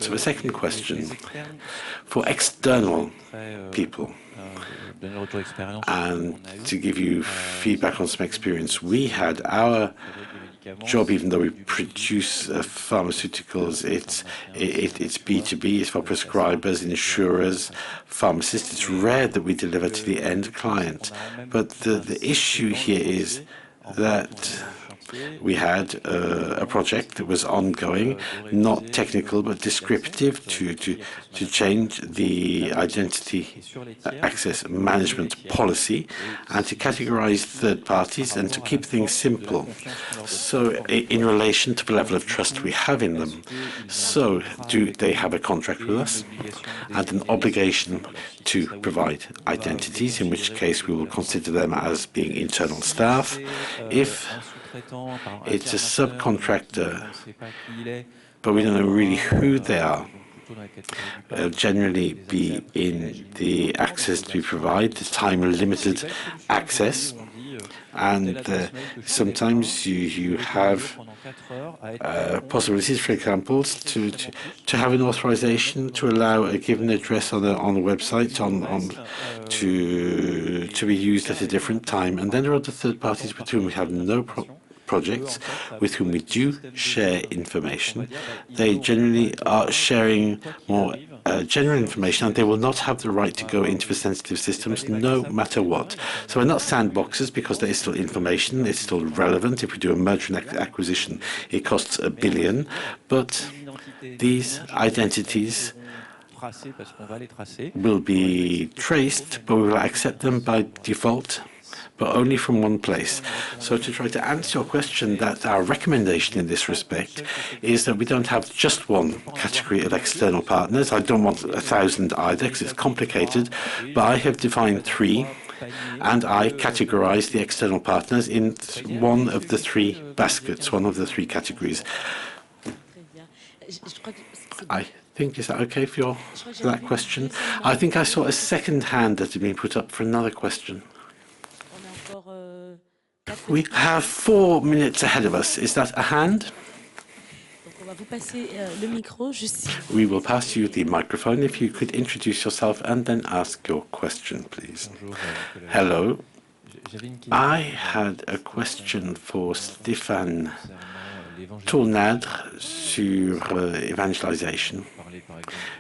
for external people, and to give you feedback on some experience, we had our job, even though we produce pharmaceuticals, it's B2B, it's for prescribers, insurers, pharmacists. It's rare that we deliver to the end client. But the issue here is that we had a project that was ongoing, not technical but descriptive, to change the identity access management policy and to categorize third parties and to keep things simple. So in relation to the level of trust we have in them. So do they have a contract with us and an obligation to provide identities, in which case we will consider them as being internal staff. If it's a subcontractor, but we don't know really who they are, generally be in the access we provide, the time-limited access, and sometimes you have possibilities, for example, to have an authorization to allow a given address on the website to be used at a different time. And then there are the third parties with whom we have no projects, with whom we do share information. They generally are sharing more general information, and they will not have the right to go into the sensitive systems no matter what. So we're not sandboxes, because there is still information, it's still relevant. If we do a merger and acquisition, it costs $1 billion, but these identities will be traced, but we will accept them by default, but only from one place. So to try to answer your question, that our recommendation in this respect is that we don't have just one category of external partners. I don't want 1,000 either, because it's complicated, but I have defined 3, and I categorize the external partners in one of the 3 baskets, one of the 3 categories. I think, is that okay for that question? I think I saw a second hand that had been put up for another question. We have 4 minutes ahead of us. Is that a hand? We will pass you the microphone. If you could introduce yourself and then ask your question, please. Hello. I had a question for Stéphane Tournadre sur evangelization.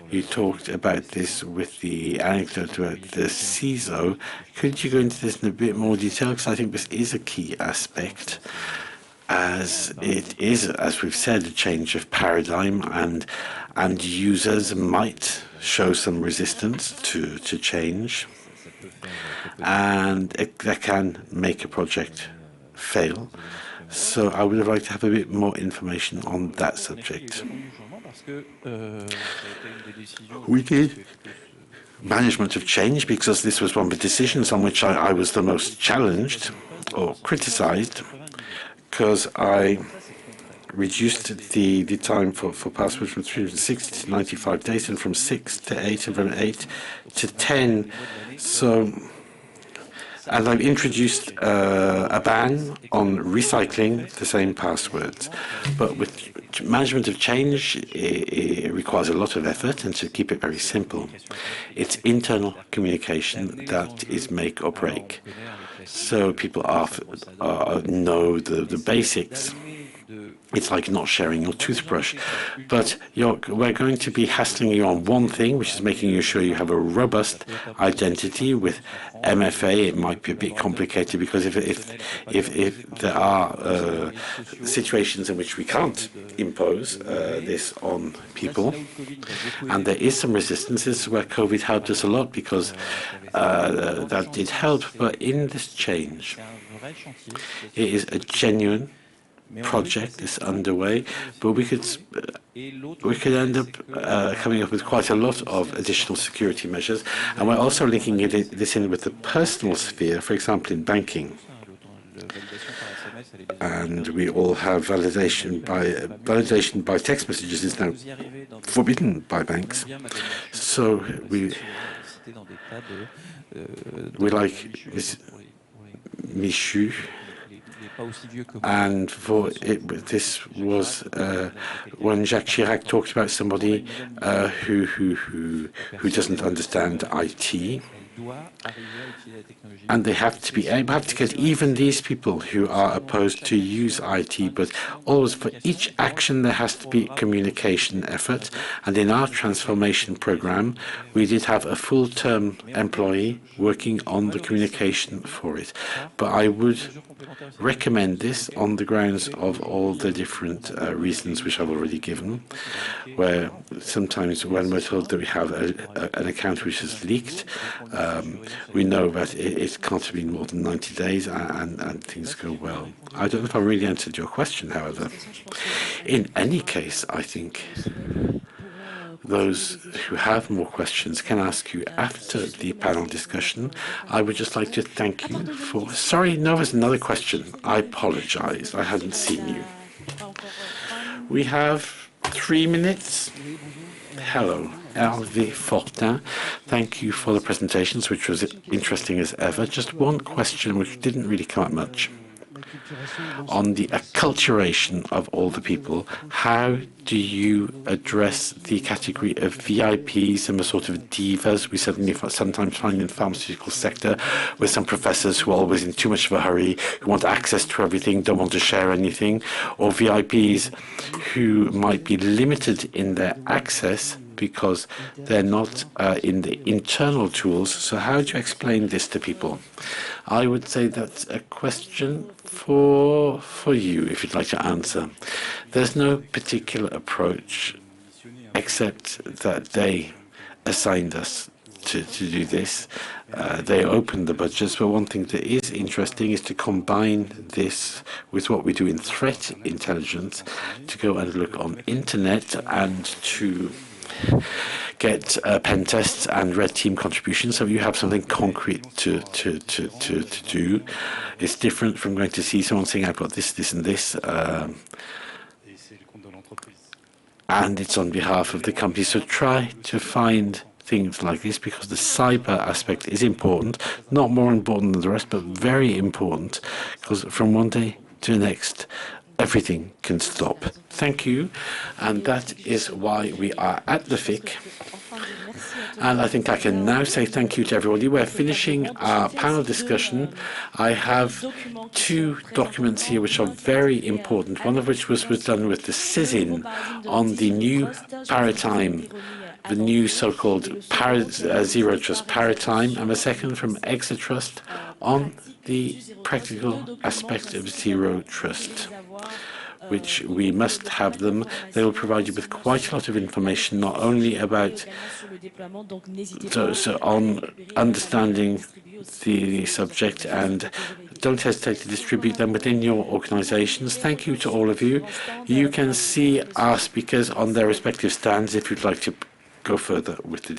You talked about this with the anecdote about the CISO. Could you go into this in a bit more detail? Because I think this is a key aspect, as it is, as we've said, a change of paradigm, and users might show some resistance to change, and that can make a project fail. So I would like to have a bit more information on that subject. We did management of change because this was one of the decisions on which I was the most challenged or criticized, because I reduced the time for passwords from 360 to 95 days, and from 6 to 8, and from 8 to 10. So, and I've introduced a ban on recycling the same passwords. But with management of change, it requires a lot of effort, and to keep it very simple, it's internal communication that is make or break. So people know the basics. It's like not sharing your toothbrush, but we're going to be hassling you on one thing, which is making sure you have a robust identity. With MFA, it might be a bit complicated, because if there are situations in which we can't impose this on people, and there is some resistances where COVID helped us a lot, because that did help. But in this change, it is a genuine project is underway, but we could end up coming up with quite a lot of additional security measures, and we're also linking this in with the personal sphere, for example, in banking. And we all have validation by text messages is now forbidden by banks. So we like Michu. And this was when Jacques Chirac talked about somebody who doesn't understand IT, and they have to be able to get even these people who are opposed to use IT. But always, for each action, there has to be communication effort. And in our transformation program, we did have a full-term employee working on the communication for it. But I would recommend this on the grounds of all the different reasons which I've already given, where sometimes when we're told that we have an account which is leaked, we know that it can't have been more than 90 days and things go well. I don't know if I really answered your question, however. In any case, I think those who have more questions can ask you after the panel discussion. I would just like to thank you for... Sorry, no, there's another question. I apologize. I hadn't seen you. We have 3 minutes. Hello, Hervé Fortin. Thank you for the presentations, which was interesting as ever. Just one question which didn't really come up much. on the acculturation of all the people. How do you address the category of VIPs and the sort of divas we suddenly sometimes find in the pharmaceutical sector, with some professors who are always in too much of a hurry, who want access to everything, don't want to share anything, or VIPs who might be limited in their access because they're not in the internal tools. So how do you explain this to people? I would say that's a question for you, if you'd like to answer. There's no particular approach, except that they assigned us to do this. They opened the budgets, but one thing that is interesting is to combine this with what we do in threat intelligence, to go and look on internet and to get pen tests and red team contributions, so you have something concrete to do. It's different from going to see someone saying, I've got this, this, and this, and it's on behalf of the company. So try to find things like this, because the cyber aspect is important, not more important than the rest, but very important, because from one day to the next, everything can stop. Thank you. And that is why we are at the FIC. And I think I can now say thank you to everybody. We're finishing our panel discussion. I have two documents here which are very important, one of which was done with the CISIN on the new paradigm, the new so-called Zero Trust paradigm, and the second from Exatrust on the practical aspect of Zero Trust, which we must have them. They will provide you with quite a lot of information, not only about on understanding the subject, and don't hesitate to distribute them within your organizations. Thank you to all of you. You can see our speakers on their respective stands if you'd like to go further with the